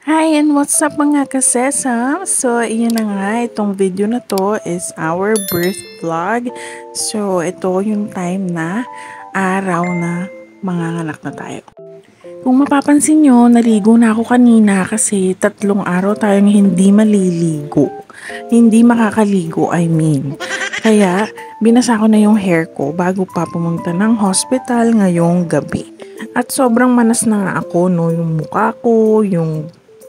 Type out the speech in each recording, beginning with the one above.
Hi and what's up mga kasesam? So, iyon na nga, itong video na to is our birth vlog. So, ito yung time na araw na manganganak na tayo. Kung mapapansin nyo, naligo na ako kanina kasi 3 araw tayong hindi maliligo. Hindi makakaligo, I mean. Kaya, binasa ko na yung hair ko bago pa pumunta ng hospital ngayong gabi. At sobrang manas na nga ako, no? Yung mukha ko, yung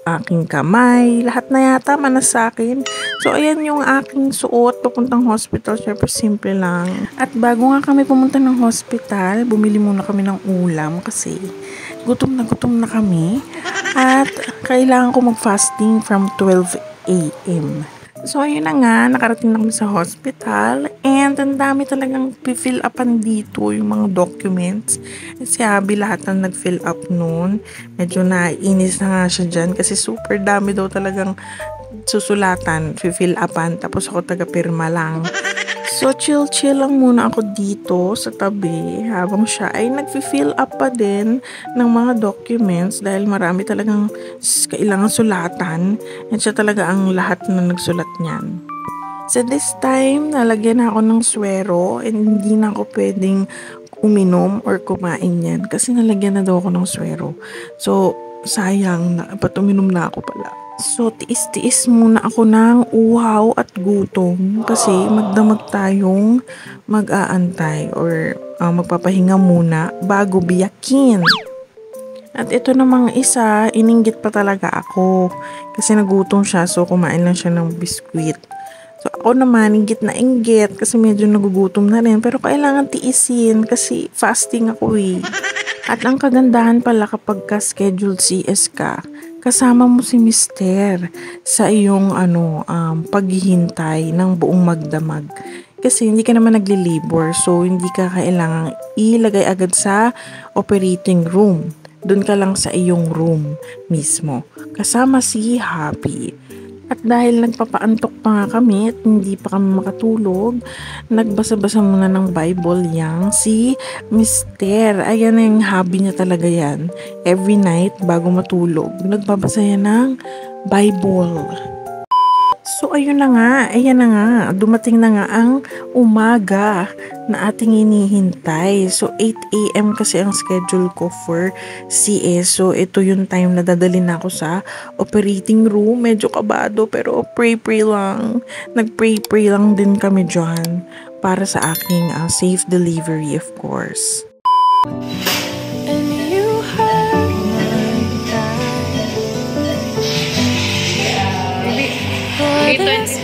aking kamay, lahat na yata manas sa akin. So, ayan yung aking suot papuntang hospital. Syempre, simple lang. At bago nga kami pumunta ng hospital, bumili muna kami ng ulam kasi gutom na kami. At kailangan ko mag-fasting from 12 a.m. So, ayun na nga, nakarating na kami sa hospital and ang dami talagang fill upan dito yung mga documents. Si Abby lahat na nag-fill up noon. Medyo nainis na nga siya dyan kasi super dami daw talagang susulatan, fill upan, tapos ako taga-pirma lang. So, chill lang muna ako dito sa tabi habang siya ay nag-fill up pa din ng mga documents dahil marami talagang kailangan sulatan at siya talaga ang lahat na nagsulat niyan. So, this time, nalagyan na ako ng swero and hindi na ako pwedeng uminom or kumain yan kasi nalagyan na daw ako ng swero. So, sayang, dapat uminom na ako pala. So, tiis-tiis muna ako ng uhaw at gutom kasi magdamag tayong mag-aantay or magpapahinga muna bago biyakin. At ito namang isa, ininggit pa talaga ako kasi nagutom siya so kumain lang siya ng biskwit. So, ako naman, inggit na inggit kasi medyo nagugutom na rin pero kailangan tiisin kasi fasting ako eh. At ang kagandahan pala kapag ka-scheduled CS ka, kasama mo si Mister sa iyong paghihintay ng buong magdamag. Kasi hindi ka naman nagli-labor so hindi ka kailangang ilagay agad sa operating room. Doon ka lang sa iyong room mismo. Kasama si Happy. At dahil nagpapaantok pa nga kami at hindi pa kami makatulog, nagbasa-basa muna ng Bible yang si Mister. Ayan na yung hobby niya talaga yan. Every night bago matulog, nagbabasa yan ng Bible. So ayun na nga, ayan na nga, dumating na nga ang umaga na ating hinihintay. So 8 a.m. kasi ang schedule ko for CS. So ito yung time na dadalhin na ako sa operating room. Medyo kabado pero pray lang. Nag-pray lang din kami dyan para sa aking safe delivery of course. May 27.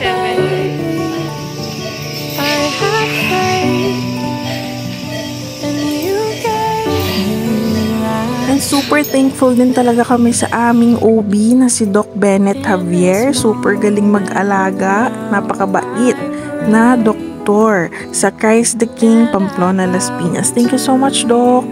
And super thankful din talaga kami sa aming OB na si Doc Bennett Javier. Super galing mag-alaga, napakabait na doktor sa Christ the King, Pamplona, Las Piñas. Thank you so much, Doc.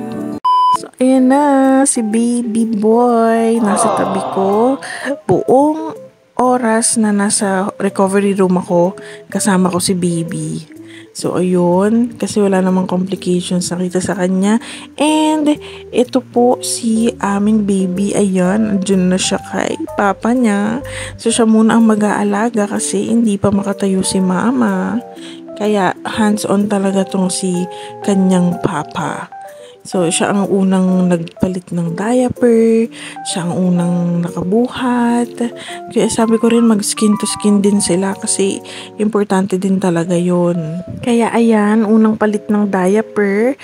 So, ayan na, si baby boy nasa tabi ko. Buong oras na nasa recovery room ako, kasama ko si baby. So, ayun, kasi wala namang complications nakita sa kanya. And, ito po si aming baby, ayan, andyan na siya kay papa niya. So, siya muna ang mag-aalaga kasi hindi pa makatayo si mama. Kaya, hands-on talaga tong si kanyang papa. So, siya ang unang nagpalit ng diaper, siya ang unang nakabuhat. Kaya sabi ko rin mag-skin to skin din sila kasi importante din talaga yon. Kaya ayan, unang palit ng diaper.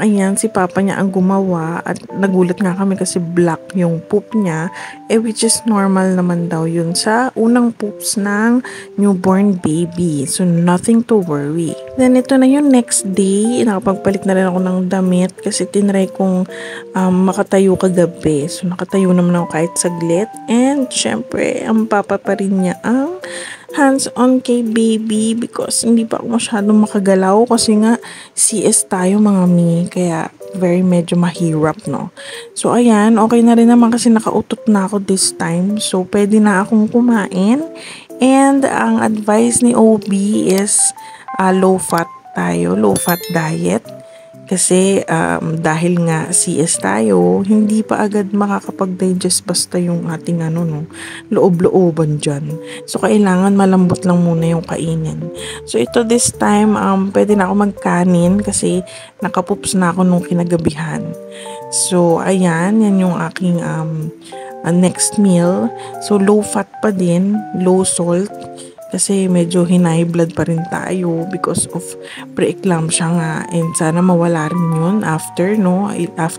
Ayan, si papa niya ang gumawa at nagulat nga kami kasi black yung poop niya. Which is normal naman daw yun sa unang poops ng newborn baby. So, nothing to worry. Then, ito na yung next day. Nakapagpalit na rin ako ng damit kasi tinry kong makatayo kagabi. So, nakatayo naman ako kahit saglit. And, syempre, ang papa pa rin niya ang hands-on kay baby because hindi pa ako masyadong makagalaw kasi nga CS tayo mga mi, kaya very medyo mahirap, no? So, ayan, okay na rin naman kasi nakautot na ako this time. So, pwede na akong kumain. And, ang advice ni OB is low-fat tayo, low-fat diet. Kasi dahil nga CS tayo, hindi pa agad makakapag-digest basta yung ating loob-looban dyan. So kailangan malambot lang muna yung kainin. So ito this time, pwede na ako magkanin kasi nakapups na ako nung kinagabihan. So ayan, yan yung aking next meal. So low fat pa din, low salt. Kasi medyo high blood pa rin tayo because of preeclampsia nga, and sana mawala rin yun after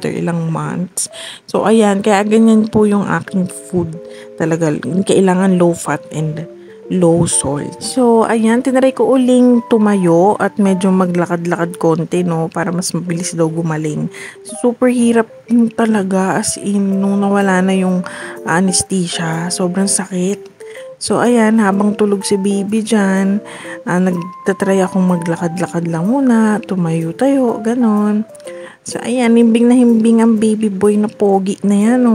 ilang months. So ayan, kaya ganyan po yung aking food talaga. Kailangan low fat and low salt. So ayan, tinry ko uling tumayo at medyo maglakad-lakad konti para mas mabilis daw gumaling. Super hirap talaga, as in nung nawala na yung anesthesia, sobrang sakit. So ayan, habang tulog si baby dyan, nagtatry akong maglakad-lakad lang muna, tumayo-tayo, ganon. So ayan, himbing na himbing ang baby boy na pogi na yan,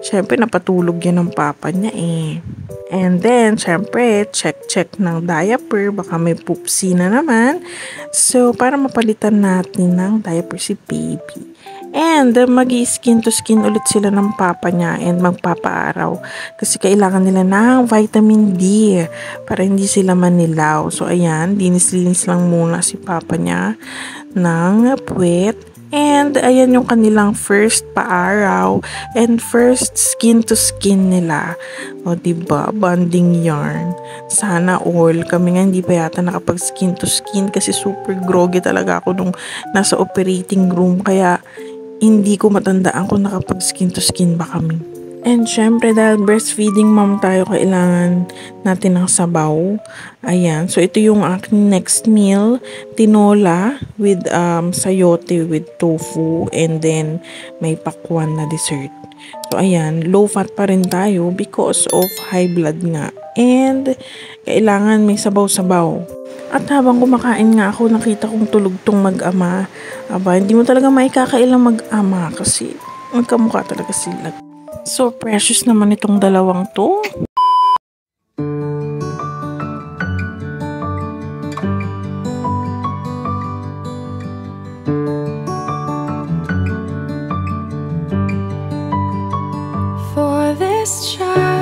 Syempre napatulog yan ng papa niya And then, syempre, check ng diaper, baka may poopsie na naman. So para mapalitan natin ng diaper si baby. And mag-skin to skin ulit sila ng papa niya and magpapaaraw. Kasi kailangan nila ng vitamin D para hindi sila manilaw. So ayan, linis-linis lang muna si papa niya ng puwet. And ayan yung kanilang first paaraw and first skin to skin nila. O diba, bonding yarn. Sana all. Kami nga hindi pa yata nakapag skin to skin kasi super groggy talaga ako nung nasa operating room. Kaya hindi ko matandaan kung nakapag skin to skin ba kami. And syempre dahil breastfeeding mom tayo, kailangan natin ng sabaw. Ayan, so ito yung aking next meal. Tinola with sayote with tofu, and then may pakwan na dessert. So ayan, low fat pa rin tayo because of high blood nga. And kailangan may sabaw-sabaw. At habang kumakain nga ako, nakita kong tulog tong mag-ama. Aba, hindi mo talaga maikakailang mag-ama kasi magkamukha talaga sila. So precious naman itong dalawang to. For this child